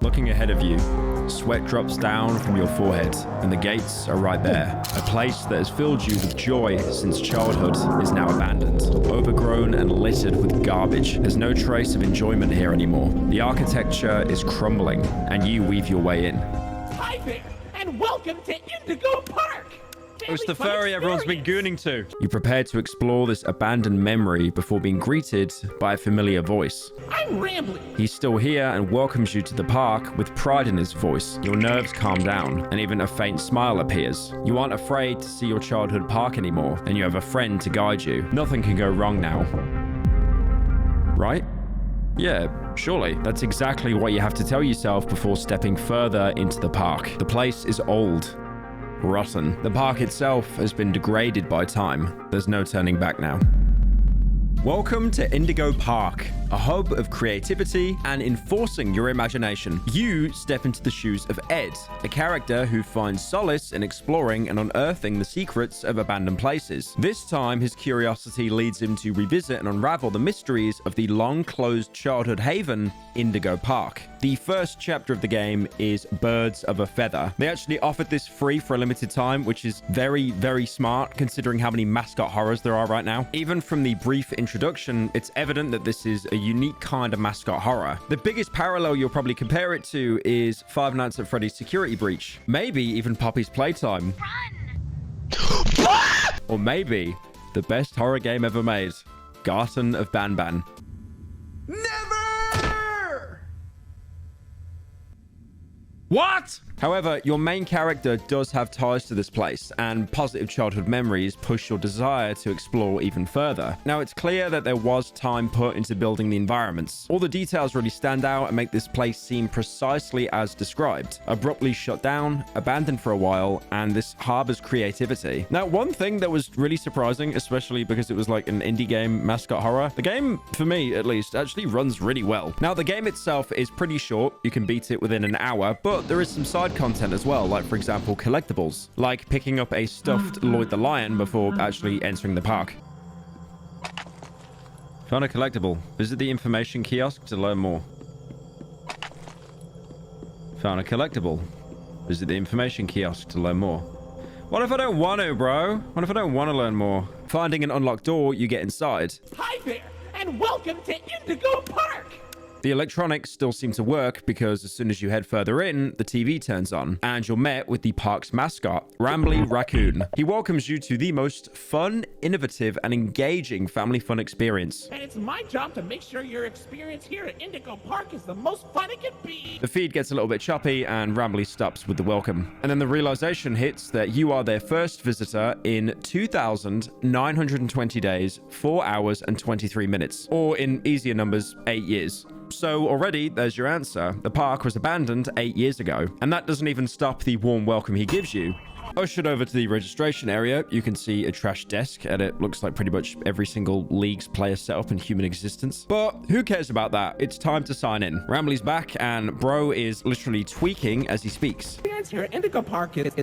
Looking ahead of you, sweat drops down from your forehead, and the gates are right there. A place that has filled you with joy since childhood is now abandoned, overgrown and littered with garbage. There's no trace of enjoyment here anymore. The architecture is crumbling, and you weave your way in. Hi there, and welcome to Indigo Park! It's the furry everyone's been gooning to. You prepare to explore this abandoned memory before being greeted by a familiar voice. I'm Rambly. He's still here and welcomes you to the park with pride in his voice. Your nerves calm down, and even a faint smile appears. You aren't afraid to see your childhood park anymore, and you have a friend to guide you. Nothing can go wrong now. Right? Yeah, surely. That's exactly what you have to tell yourself before stepping further into the park. The place is old. Rotten. The park itself has been degraded by time. There's no turning back now. Welcome to Indigo Park, a hub of creativity and enforcing your imagination. You step into the shoes of Ed, a character who finds solace in exploring and unearthing the secrets of abandoned places. This time, his curiosity leads him to revisit and unravel the mysteries of the long-closed childhood haven, Indigo Park. The first chapter of the game is Birds of a Feather. They actually offered this free for a limited time, which is very, very smart considering how many mascot horrors there are right now. Even from the brief introduction, it's evident that this is a unique kind of mascot horror. The biggest parallel you'll probably compare it to is Five Nights at Freddy's Security Breach. Maybe even Poppy's Playtime. Run! Or maybe the best horror game ever made, Garten of Banban. What? However, your main character does have ties to this place, and positive childhood memories push your desire to explore even further. Now, it's clear that there was time put into building the environments. All the details really stand out and make this place seem precisely as described. Abruptly shut down, abandoned for a while, and this harbors creativity. Now, one thing that was really surprising, especially because it was like an indie game mascot horror, the game, for me at least, actually runs really well. Now, the game itself is pretty short. You can beat it within an hour, but there is some side content as well, like for example collectibles, like picking up a stuffed Lloyd the Lion before actually entering the park. Found a collectible. Visit the information kiosk to learn more. Found a collectible. Visit the information kiosk to learn more. What if I don't want to, bro? What if I don't want to learn more? Finding an unlocked door, you get inside. Hi there, and welcome to Indigo Park! The electronics still seem to work because as soon as you head further in, the TV turns on, and you're met with the park's mascot, Rambly Raccoon. He welcomes you to the most fun, innovative, and engaging family fun experience. And it's my job to make sure your experience here at Indigo Park is the most fun it can be. The feed gets a little bit choppy, and Rambly stops with the welcome. And then the realization hits that you are their first visitor in 2,920 days, 4 hours, and 23 minutes. Or in easier numbers, 8 years. So already, there's your answer. The park was abandoned 8 years ago. And that doesn't even stop the warm welcome he gives you. Ushered over to the registration area, you can see a trash desk, and it looks like pretty much every single League's player setup in human existence. But who cares about that? It's time to sign in. Rambly's back, and bro is literally tweaking as he speaks. The here at Indigo Park is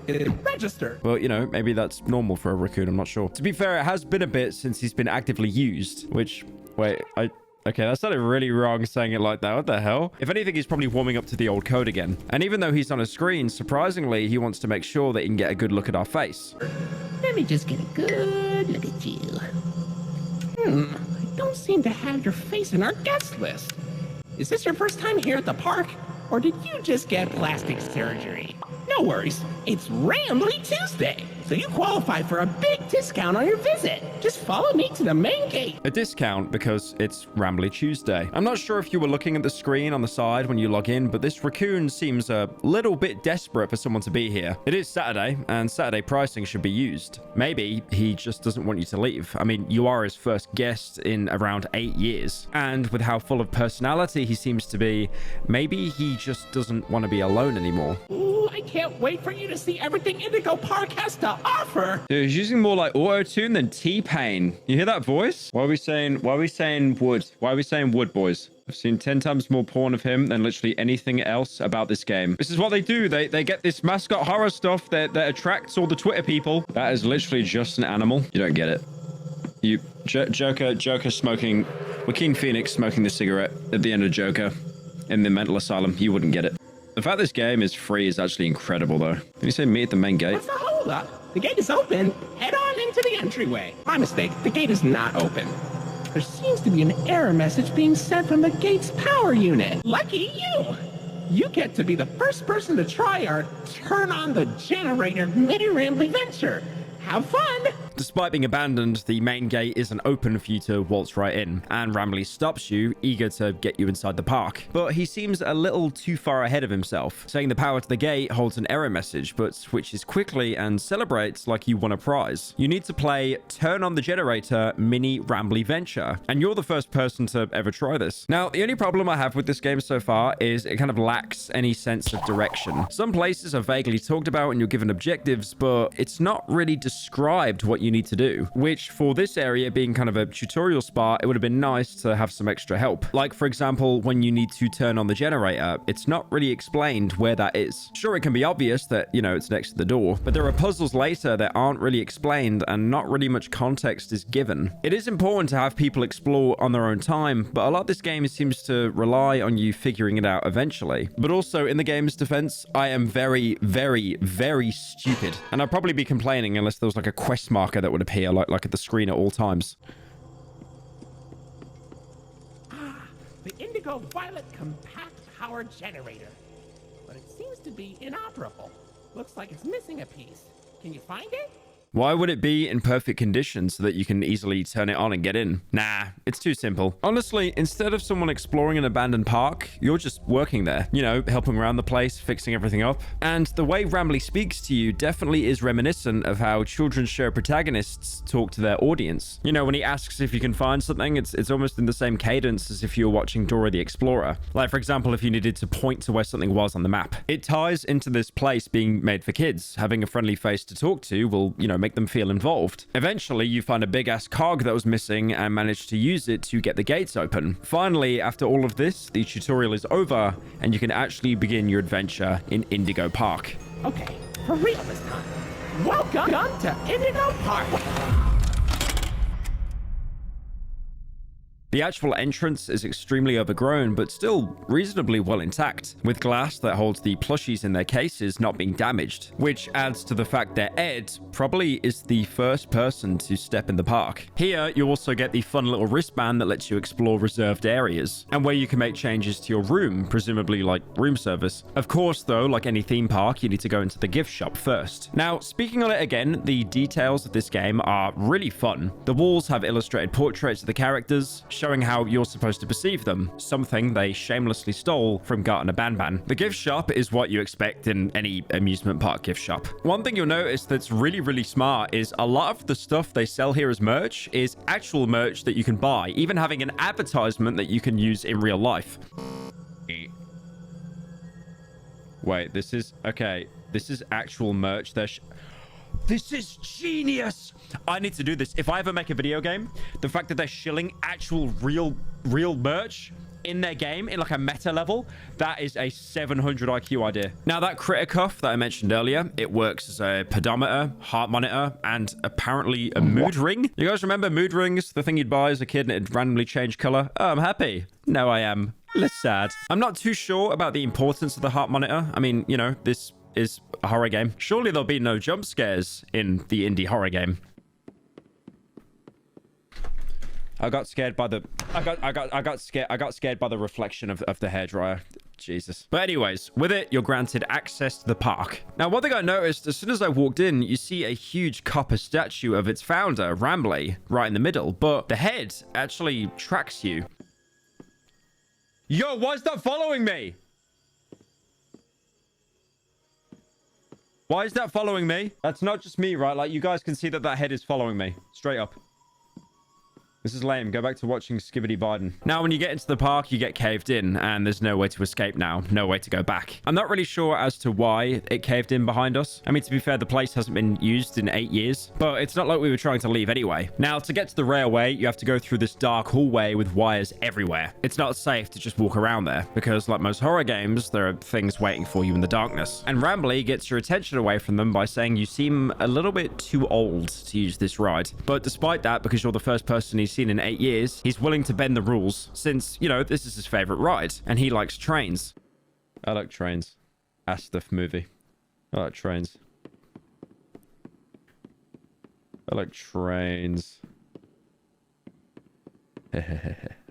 registered. Well, you know, maybe that's normal for a raccoon, I'm not sure. To be fair, it has been a bit since he's been actively used, which, wait, okay, that sounded really wrong saying it like that. What the hell? If anything, he's probably warming up to the old code again. And even though he's on a screen, surprisingly, he wants to make sure that he can get a good look at our face. Let me just get a good look at you. I don't seem to have your face in our guest list. Is this your first time here at the park? Or did you just get plastic surgery? No worries, it's Rambly Tuesday, so you qualify for a big discount on your visit. Just follow me to the main gate. A discount because it's Rambly Tuesday. I'm not sure if you were looking at the screen on the side when you log in, but this raccoon seems a little bit desperate for someone to be here. It is Saturday, and Saturday pricing should be used. Maybe he just doesn't want you to leave. I mean, you are his first guest in around 8 years. And with how full of personality he seems to be, maybe he just doesn't want to be alone anymore. Ooh, I can't wait for you to see everything Indigo Park has to offer. Dude, he's using more like auto-tune than T-Pain. You hear that voice? Why are we saying wood? Why are we saying wood, boys? I've seen 10 times more porn of him than literally anything else about this game. This is what they do. They get this mascot horror stuff that attracts all the Twitter people. That is literally just an animal. You don't get it. You, Joker smoking, Joaquin Phoenix smoking the cigarette at the end of Joker in the mental asylum. You wouldn't get it. The fact this game is free is actually incredible, though. Can you say meet at the main gate? What's the hold up? The gate is open. Head on into the entryway. My mistake. The gate is not open. There seems to be an error message being sent from the gate's power unit. Lucky you! You get to be the first person to try our turn on the generator mini Rambly venture. Have fun! Despite being abandoned, the main gate isn't open for you to waltz right in, and Rambly stops you, eager to get you inside the park. But he seems a little too far ahead of himself, saying the power to the gate holds an error message, but switches quickly and celebrates like you won a prize. You need to play Turn on the Generator Mini Rambly Venture, and you're the first person to ever try this. Now, the only problem I have with this game so far is it kind of lacks any sense of direction. Some places are vaguely talked about and you're given objectives, but it's not really described what you need to do, which for this area being kind of a tutorial spot, it would have been nice to have some extra help. Like, for example, when you need to turn on the generator, it's not really explained where that is. Sure, it can be obvious that, you know, it's next to the door, but there are puzzles later that aren't really explained and not really much context is given. It is important to have people explore on their own time, but a lot of this game seems to rely on you figuring it out eventually. But also, in the game's defense, I am very, very, very stupid, and I'd probably be complaining unless there was like a quest marker that would appear like at the screen at all times. The Indigo Violet Compact Power Generator. But it seems to be inoperable. Looks like it's missing a piece. Can you find it? Why would it be in perfect condition so that you can easily turn it on and get in? Nah, it's too simple. Honestly, instead of someone exploring an abandoned park, you're just working there. You know, helping around the place, fixing everything up. And the way Rambly speaks to you definitely is reminiscent of how children's show protagonists talk to their audience. You know, when he asks if you can find something, it's almost in the same cadence as if you were watching Dora the Explorer. Like, for example, if you needed to point to where something was on the map. It ties into this place being made for kids. Having a friendly face to talk to will, you know, make them feel involved. Eventually, you find a big-ass cog that was missing and manage to use it to get the gates open. Finally, after all of this, the tutorial is over and you can actually begin your adventure in Indigo Park. Okay, for real this time. Welcome to Indigo Park. The actual entrance is extremely overgrown, but still reasonably well intact, with glass that holds the plushies in their cases not being damaged, which adds to the fact that Ed probably is the first person to step in the park. Here, you also get the fun little wristband that lets you explore reserved areas, and where you can make changes to your room, presumably like room service. Of course, though, like any theme park, you need to go into the gift shop first. Now, speaking on it again, the details of this game are really fun. The walls have illustrated portraits of the characters, showing how you're supposed to perceive them, something they shamelessly stole from Gartner Banban. The gift shop is what you expect in any amusement park gift shop. One thing you'll notice that's really, really smart is a lot of the stuff they sell here as merch is actual merch that you can buy, even having an advertisement that you can use in real life. Wait, this is... Okay, this is actual merch. This is genius! I need to do this. If I ever make a video game, the fact that they're shilling actual real merch in their game in like a meta level, that is a 700 IQ idea. Now, that critter cuff that I mentioned earlier, it works as a pedometer, heart monitor, and apparently a mood ring. You guys remember mood rings? The thing you'd buy as a kid and it'd randomly change color? Oh, I'm happy. No, I am less sad. I'm not too sure about the importance of the heart monitor. I mean, you know, this is a horror game. Surely there'll be no jump scares in the indie horror game. I got scared by the I got scared by the reflection of the hairdryer. Jesus. But anyways, with it, you're granted access to the park. Now, one thing I noticed as soon as I walked in, you see a huge copper statue of its founder, Rambly, right in the middle, but the head actually tracks you. Yo, why is that following me? Why is that following me? That's not just me, right? Like, you guys can see that that head is following me. Straight up. This is lame. Go back to watching Skibbity Biden. Now, when you get into the park, you get caved in, and there's no way to escape now. No way to go back. I'm not really sure as to why it caved in behind us. I mean, to be fair, the place hasn't been used in 8 years, but it's not like we were trying to leave anyway. Now, to get to the railway, you have to go through this dark hallway with wires everywhere. It's not safe to just walk around there, because like most horror games, there are things waiting for you in the darkness. And Rambly gets your attention away from them by saying you seem a little bit too old to use this ride. But despite that, because you're the first person he's seen in 8 years, he's willing to bend the rules since, you know, this is his favorite ride and he likes trains. I like trains. Astuff movie. I like trains. I like trains.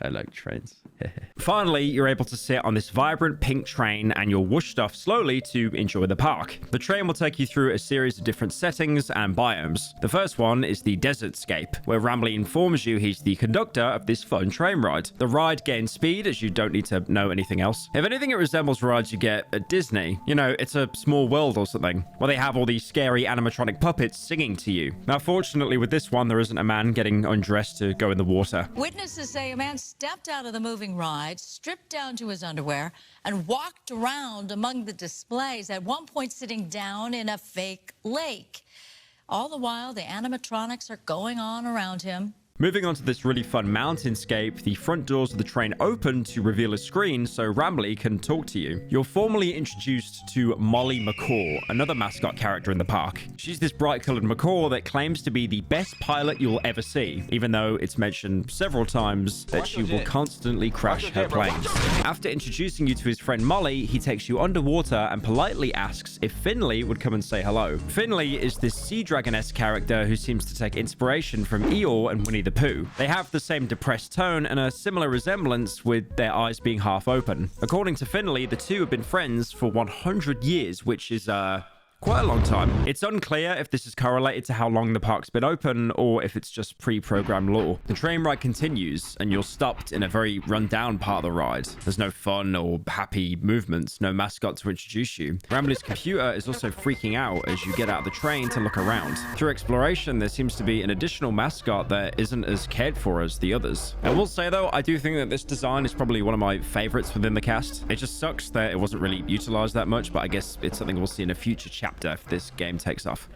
I like trains. Finally, you're able to sit on this vibrant pink train and you're whooshed off slowly to enjoy the park. The train will take you through a series of different settings and biomes. The first one is the Desertscape, where Rambly informs you he's the conductor of this fun train ride. The ride gains speed as you don't need to know anything else. If anything, it resembles rides you get at Disney. You know, it's a small world or something, where they have all these scary animatronic puppets singing to you. Now, fortunately, with this one, there isn't a man getting undressed to go in the water. Witnesses say a man stepped out of the moving ride, stripped down to his underwear, and walked around among the displays, at one point sitting down in a fake lake. All the while, the animatronics are going on around him. Moving on to this really fun mountainscape, the front doors of the train open to reveal a screen so Rambly can talk to you. You're formally introduced to Mollie McCaw, another mascot character in the park. She's this bright-colored macaw that claims to be the best pilot you'll ever see, even though it's mentioned several times that she will constantly crash her planes. After introducing you to his friend Mollie, he takes you underwater and politely asks if Finley would come and say hello. Finley is this sea dragoness character who seems to take inspiration from Eeyore and Winnie the Pooh. They have the same depressed tone and a similar resemblance with their eyes being half open. According to Finley, the two have been friends for 100 years, which is, quite a long time. It's unclear if this is correlated to how long the park's been open or if it's just pre-programmed lore. The train ride continues and you're stopped in a very run-down part of the ride. There's no fun or happy movements, no mascot to introduce you. Rambly's computer is also freaking out as you get out of the train to look around. Through exploration, there seems to be an additional mascot that isn't as cared for as the others. I will say though, I do think that this design is probably one of my favorites within the cast. It just sucks that it wasn't really utilized that much, but I guess it's something we'll see in a future chapter if this game takes off.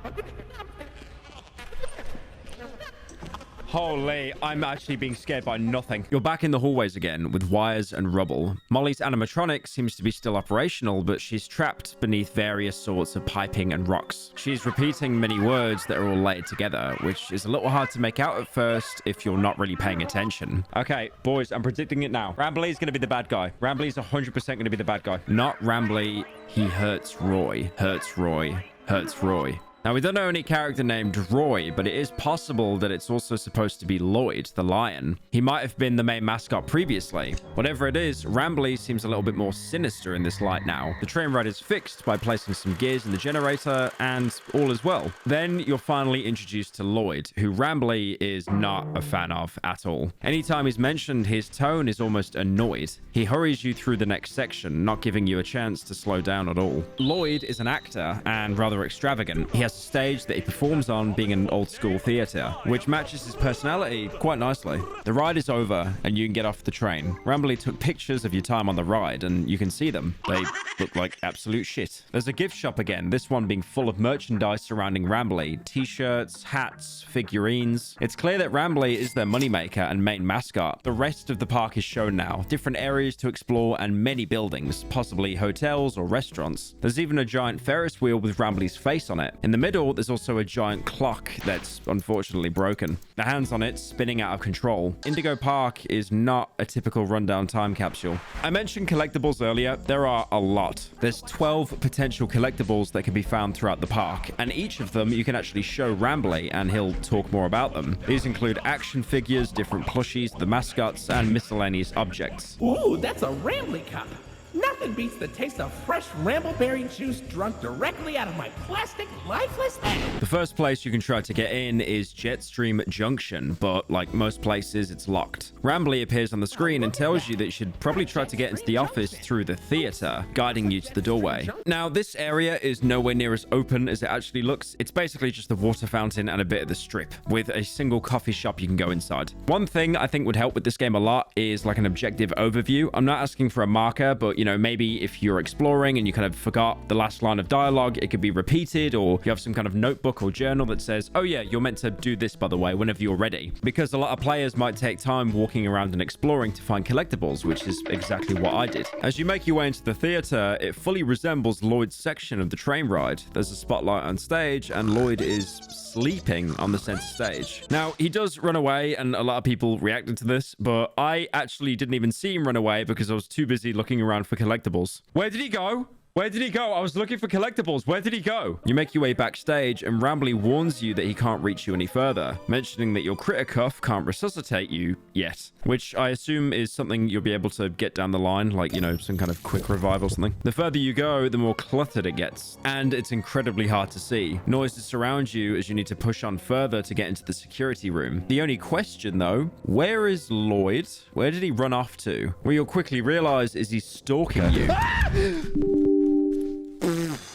Holy, I'm actually being scared by nothing. You're back in the hallways again with wires and rubble. Mollie's animatronic seems to be still operational, but she's trapped beneath various sorts of piping and rocks. She's repeating many words that are all layered together, which is a little hard to make out at first if you're not really paying attention. Okay, boys, I'm predicting it now. Rambly's going to be the bad guy. Rambly's 100% going to be the bad guy. Not Rambly. He hurts Roy. Hurts Roy. Hurts Roy. Now, we don't know any character named Roy, but it is possible that it's also supposed to be Lloyd, the lion. He might have been the main mascot previously. Whatever it is, Rambly seems a little bit more sinister in this light now. The train ride is fixed by placing some gears in the generator, and all is well. Then you're finally introduced to Lloyd, who Rambly is not a fan of at all. Anytime he's mentioned, his tone is almost annoyed. He hurries you through the next section, not giving you a chance to slow down at all. Lloyd is an actor, and rather extravagant. He has a stage that he performs on being an old school theater, which matches his personality quite nicely. The ride is over and you can get off the train. Rambly took pictures of your time on the ride and you can see them. They look like absolute shit. There's a gift shop again, this one being full of merchandise surrounding Rambly. T-shirts, hats, figurines. It's clear that Rambly is their moneymaker and main mascot. The rest of the park is shown now. Different areas to explore and many buildings, possibly hotels or restaurants. There's even a giant Ferris wheel with Rambly's face on it. In the middle, there's also a giant clock that's unfortunately broken. The hands on it spinning out of control. Indigo Park is not a typical rundown time capsule. I mentioned collectibles earlier. There are a lot. There's 12 potential collectibles that can be found throughout the park, and each of them you can actually show Rambly and he'll talk more about them. These include action figures, different plushies, the mascots, and miscellaneous objects. Ooh, that's a Rambly cup. Nothing beats the taste of fresh Rambleberry juice drunk directly out of my plastic, lifeless hand. The first place you can try to get in is Jetstream Junction, but like most places, it's locked. Rambly appears on the screen and tells you that you should probably try to get into the office through the theater, guiding you to the doorway. Now, this area is nowhere near as open as it actually looks. It's basically just the water fountain and a bit of the strip, with a single coffee shop you can go inside. One thing I think would help with this game a lot is like an objective overview. I'm not asking for a marker, but you know, maybe if you're exploring and you kind of forgot the last line of dialogue, it could be repeated, or you have some kind of notebook or journal that says, oh yeah, you're meant to do this, by the way, whenever you're ready. Because a lot of players might take time walking around and exploring to find collectibles, which is exactly what I did. As you make your way into the theater, it fully resembles Lloyd's section of the train ride. There's a spotlight on stage and Lloyd is sleeping on the center stage. Now, he does run away and a lot of people reacted to this, but I actually didn't even see him run away because I was too busy looking around for collectibles. Where did he go? Where did he go? I was looking for collectibles. Where did he go? You make your way backstage, and Rambly warns you that he can't reach you any further, mentioning that your critter cuff can't resuscitate you yet, which I assume is something you'll be able to get down the line, like, you know, some kind of quick revive or something. The further you go, the more cluttered it gets, and it's incredibly hard to see. Noises surround you as you need to push on further to get into the security room. The only question, though, where is Lloyd? Where did he run off to? What you'll quickly realize is he's stalking you.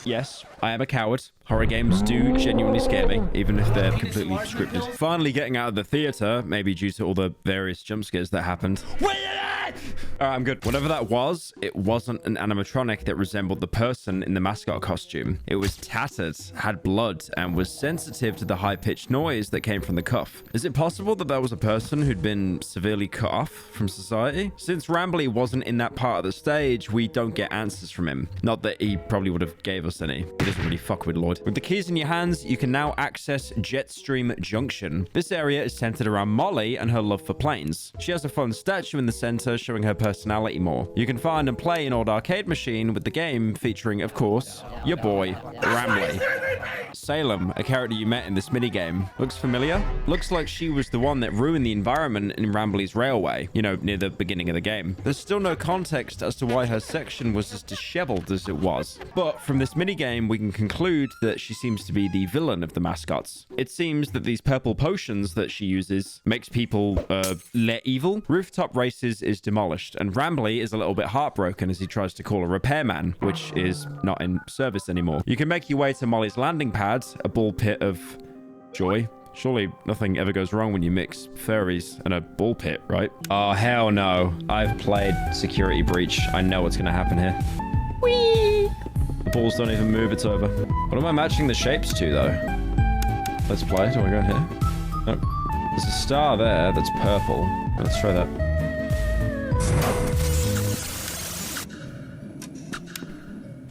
Yes, I am a coward. Horror games do genuinely scare me, even if they're completely scripted. Finally getting out of the theater, maybe due to all the various jump scares that happened. Alright, I'm good. Whatever that was, it wasn't an animatronic that resembled the person in the mascot costume. It was tattered, had blood, and was sensitive to the high-pitched noise that came from the cuff. Is it possible that there was a person who'd been severely cut off from society? Since Rambly wasn't in that part of the stage, we don't get answers from him. Not that he probably would have gave us any. He doesn't really fuck with Lloyd. With the keys in your hands, you can now access Jetstream Junction. This area is centered around Mollie and her love for planes. She has a fun statue in the center showing her personality more. You can find and play an old arcade machine with the game featuring, of course, your boy, Rambley. Salem, a character you met in this minigame. Looks familiar? Looks like she was the one that ruined the environment in Rambley's railway, you know, near the beginning of the game. There's still no context as to why her section was as disheveled as it was. But from this minigame, we can conclude that she seems to be the villain of the mascots. It seems that these purple potions that she uses makes people, let evil. Rooftop Races is demolished, and Rambly is a little bit heartbroken as he tries to call a repairman, which is not in service anymore. You can make your way to Mollie's landing pad, a ball pit of joy. Surely nothing ever goes wrong when you mix furries and a ball pit, right? Oh, hell no. I've played Security Breach. I know what's gonna happen here. Whee! The balls don't even move, it's over. What am I matching the shapes to, though? Let's play. Do I go here? Nope. There's a star there that's purple. Let's try that.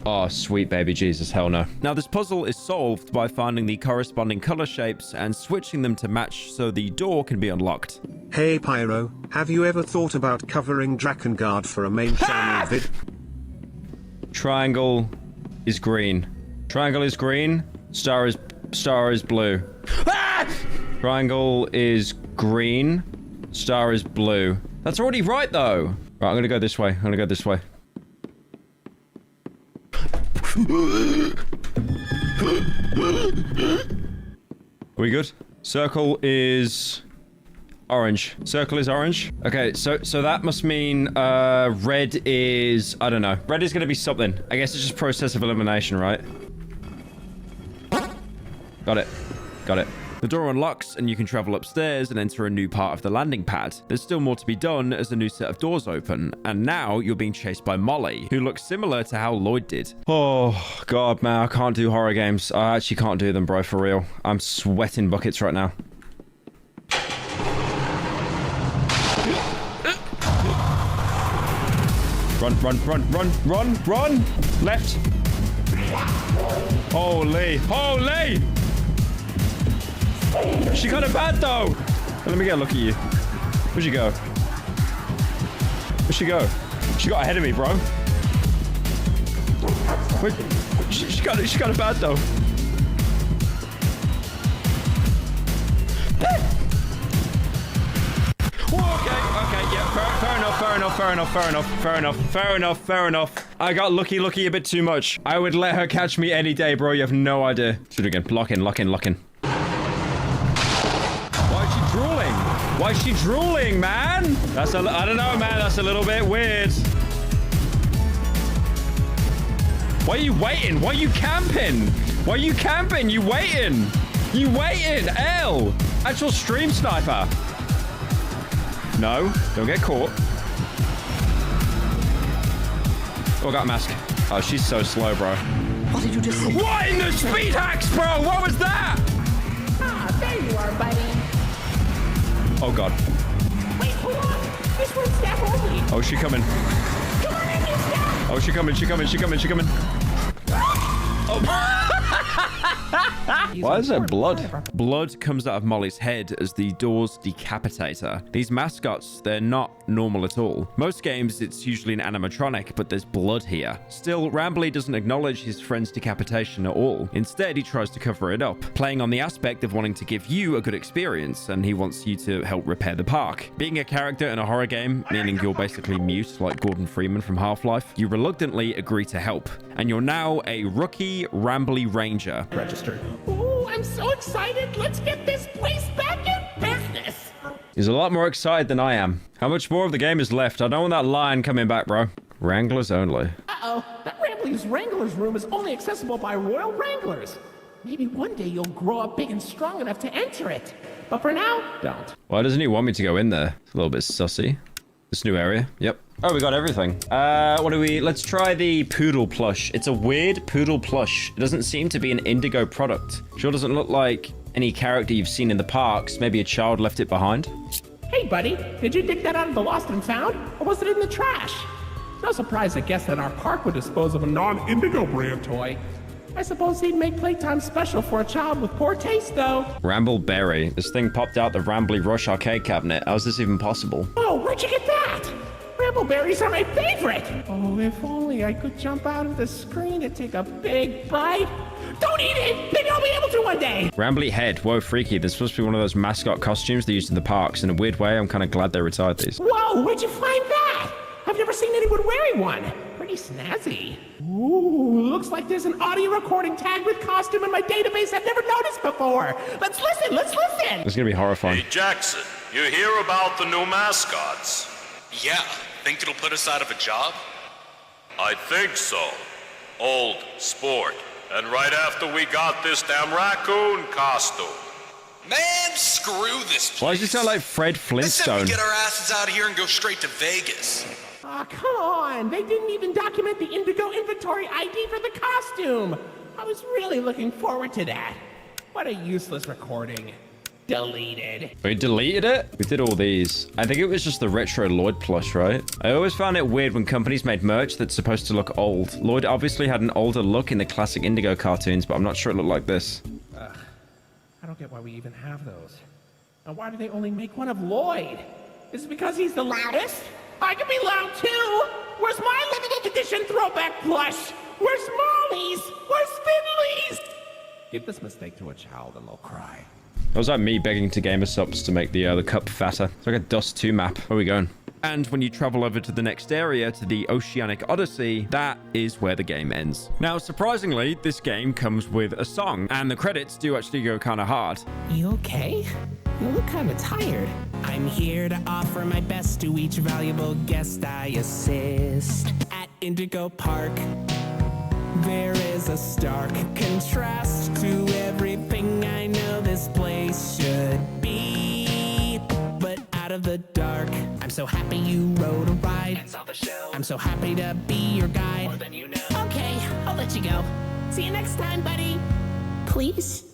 Oh, sweet baby Jesus, hell no. Now, this puzzle is solved by finding the corresponding color shapes and switching them to match so the door can be unlocked. Hey Pyro, have you ever thought about covering Drakengard for a main channel vid? Triangle is green. Triangle is green. Star is blue. Ah! Triangle is green. Star is blue. That's already right, though. Right, I'm gonna go this way. I'm gonna go this way. Are we good? Circle is orange. Circle is orange. Okay, so that must mean red is, I don't know. Red is gonna be something. I guess it's just process of elimination, right? Got it. Got it. The door unlocks and you can travel upstairs and enter a new part of the landing pad. There's still more to be done as a new set of doors open, and now you're being chased by Mollie, who looks similar to how Lloyd did. Oh god, man, I can't do horror games. I actually can't do them, bro, for real. I'm sweating buckets right now. Run, run, run, run, run, run! Left! Holy, holy! She got it bad though! Let me get a look at you. Where'd she go? Where'd she go? She got ahead of me, bro. Wait, she got it bad though. Okay, yeah, fair enough. I got lucky a bit too much. I would let her catch me any day, bro. You have no idea. Shoot again. Lock in. Why is she drooling, man? I don't know, man. That's a little bit weird. Why are you waiting? Why are you camping? You waiting. L. Actual stream sniper. No, don't get caught. Oh, I got a mask. Oh, she's so slow, bro. What did you just say? What in the speed hacks, bro? What was that? Ah, there you are, buddy. Oh, God. Wait, hold on. This one's staff only. Oh, she coming. Come on in, you staff. Oh, she coming. Oh. Why is there blood? Blood comes out of Mollie's head as the doors decapitate her. These mascots, they're not normal at all. Most games, it's usually an animatronic, but there's blood here. Still, Rambly doesn't acknowledge his friend's decapitation at all. Instead, he tries to cover it up, playing on the aspect of wanting to give you a good experience, and he wants you to help repair the park. Being a character in a horror game, meaning you're basically mute like Gordon Freeman from Half-Life, you reluctantly agree to help, and you're now a rookie Rambly Ranger. Registered. Ooh, I'm so excited. Let's get this place back in business. He's a lot more excited than I am. How much more of the game is left? I don't want that lion coming back, bro. Wranglers only. Uh-oh, that Rambley's Wrangler's room is only accessible by Royal Wranglers. Maybe one day you'll grow up big and strong enough to enter it. But for now, don't. Why doesn't he want me to go in there? It's a little bit sussy. This new area. Yep. Oh, we got everything. What do we... Let's try the poodle plush. It's a weird poodle plush. It doesn't seem to be an Indigo product. Sure doesn't look like any character you've seen in the parks. Maybe a child left it behind. Hey, buddy, did you dig that out of the lost and found? Or was it in the trash? No surprise, I guess, that our park would dispose of a non-Indigo brand toy. I suppose he'd make playtime special for a child with poor taste, though. Rambleberry. This thing popped out the Rambly Rush arcade cabinet. How is this even possible? Oh, where'd you get that? Rambleberries are my favorite. Oh, if only I could jump out of the screen and take a big bite. Don't eat it! Maybe I'll be able to one day! Rambly head. Whoa, freaky. This supposed to be one of those mascot costumes they used in the parks. In a weird way, I'm kind of glad they retired these. Whoa, where'd you find that? I've never seen anyone wearing one. Pretty snazzy. Ooh, looks like there's an audio recording tagged with costume in my database I've never noticed before. Let's listen, let's listen! It's gonna be horrifying. Hey, Jackson, you hear about the new mascots? Yeah, think it'll put us out of a job? I think so. Old sport. And right after we got this damn raccoon costume. Man, screw this place. Why does it sound like Fred Let's Flintstone? get our asses out of here and go straight to Vegas. Aw, come on! They didn't even document the Indigo inventory ID for the costume! I was really looking forward to that. What a useless recording. Deleted. We deleted it? We did all these. I think it was just the retro Lloyd plush, right? I always found it weird when companies made merch that's supposed to look old. Lloyd obviously had an older look in the classic Indigo cartoons, but I'm not sure it looked like this. I don't get why we even have those. And why do they only make one of Lloyd? Is it because he's the loudest? I can be loud too! Where's my limited edition throwback plush? Where's Mollie's? Where's Finley's? Give this mistake to a child and they'll cry. That was like me begging to Gamer Subs to make the cup fatter. It's like a Dust 2 map. Where are we going? And when you travel over to the next area, to the Oceanic Odyssey, that is where the game ends. Now, surprisingly, this game comes with a song, and the credits do actually go kind of hard. You okay? You look kind of tired. I'm here to offer my best to each valuable guest I assist. At Indigo Park, there is a stark contrast to everything I know this place should be. But out of the dark, I'm so happy you rode a ride and saw the show. I'm so happy to be your guide. More than you know. Okay, I'll let you go. See you next time, buddy. Please?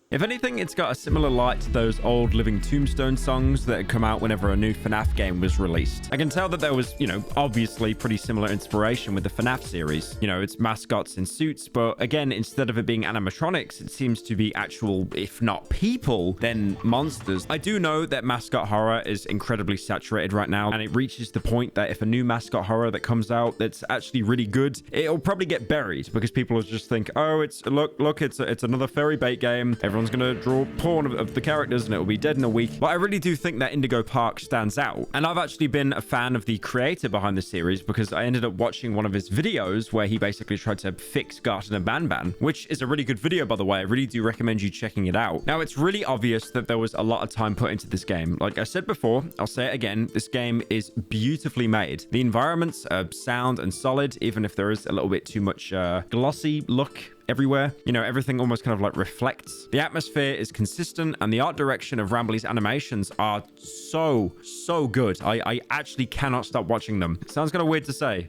If anything, it's got a similar light to those old Living Tombstone songs that had come out whenever a new FNAF game was released. I can tell that there was, obviously pretty similar inspiration with the FNAF series. It's mascots in suits, but again, instead of it being animatronics, it seems to be actual, if not people, then monsters. I do know that mascot horror is incredibly saturated right now, and it reaches the point that if a new mascot horror that comes out that's actually really good, it'll probably get buried because people will just think, oh, it's another fairy bait game. Everyone's gonna draw porn of the characters and it'll be dead in a week. But I really do think that Indigo Park stands out. And I've actually been a fan of the creator behind the series because I ended up watching one of his videos where he basically tried to fix Garten and Banban, which is a really good video, by the way. I really do recommend you checking it out. Now, it's really obvious that there was a lot of time put into this game. Like I said before, I'll say it again, this game is beautifully made. The environments are sound and solid, even if there is a little bit too much glossy look everywhere. Everything almost kind of like reflects. The atmosphere is consistent and the art direction of Rambly's animations are so good. I actually cannot stop watching them. It sounds kind of weird to say.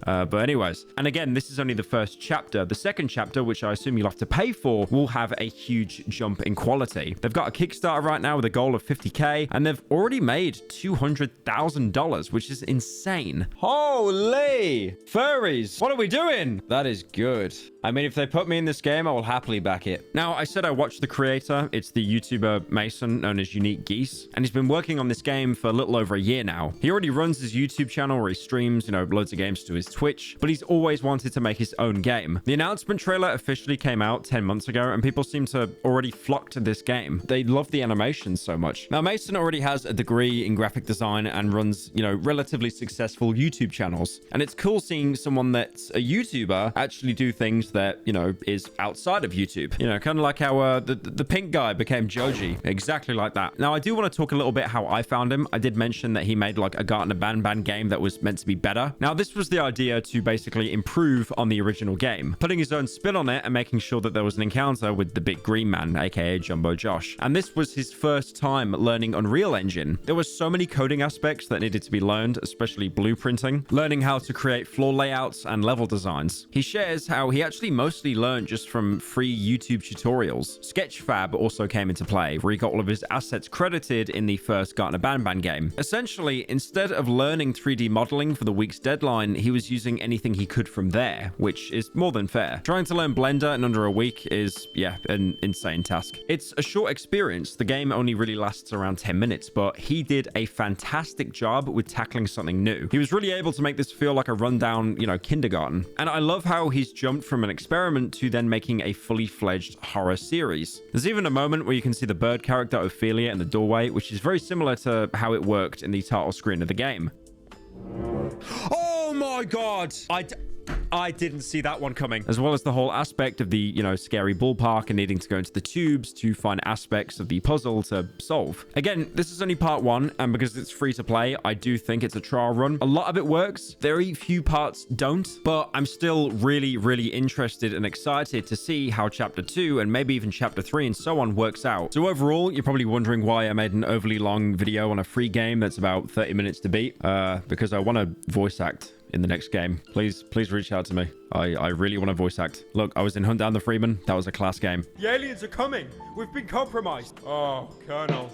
But anyways, and again, this is only the first chapter. The second chapter, which I assume you'll have to pay for, will have a huge jump in quality. They've got a Kickstarter right now with a goal of 50K, and they've already made $200,000, which is insane. Holy furries! What are we doing? That is good. I mean, if they put me in this game, I will happily back it. Now, I said I watched the creator. It's the YouTuber Mason, known as Unique Geese, and he's been working on this game for a little over a year now. He already runs his YouTube channel where he streams, loads of games to his Twitch, but he's always wanted to make his own game. The announcement trailer officially came out 10 months ago, and people seem to already flock to this game. They love the animations so much. Now, Mason already has a degree in graphic design and runs, relatively successful YouTube channels. And it's cool seeing someone that's a YouTuber actually do things that, is outside of YouTube. Kind of like how the pink guy became Joji. Exactly like that. Now, I do want to talk a little bit how I found him. I did mention that he made like a Gartner Banban game that was meant to be better. Now, this was the idea to basically improve on the original game, putting his own spin on it and making sure that there was an encounter with the big green man, aka Jumbo Josh. And this was his first time learning Unreal Engine. There were so many coding aspects that needed to be learned, especially blueprinting, learning how to create floor layouts and level designs. He shares how he actually mostly learned just from free YouTube tutorials. Sketchfab also came into play, where he got all of his assets credited in the first Gartner Banban game. Essentially, instead of learning 3D modeling for the week's deadline, he was using anything he could from there, which is more than fair. Trying to learn Blender in under a week is, an insane task. It's a short experience. The game only really lasts around 10 minutes, but he did a fantastic job with tackling something new. He was really able to make this feel like a rundown, kindergarten. And I love how he's jumped from an experiment to then making a fully fledged horror series. There's even a moment where you can see the bird character Ophelia in the doorway, which is very similar to how it worked in the title screen of the game. Oh my god! I didn't see that one coming. As well as the whole aspect of the, scary ballpark and needing to go into the tubes to find aspects of the puzzle to solve. Again, this is only part 1, and because it's free to play, I do think it's a trial run. A lot of it works. Very few parts don't, but I'm still really, really interested and excited to see how Chapter 2 and maybe even Chapter 3 and so on works out. So overall, you're probably wondering why I made an overly long video on a free game that's about 30 minutes to beat. Because I want to voice act in the next game. Please reach out to me. I really want to voice act. Look, I was in Hunt Down the Freeman. That was a class game. The aliens are coming. We've been compromised. Oh, Colonel.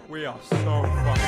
We are so fucked.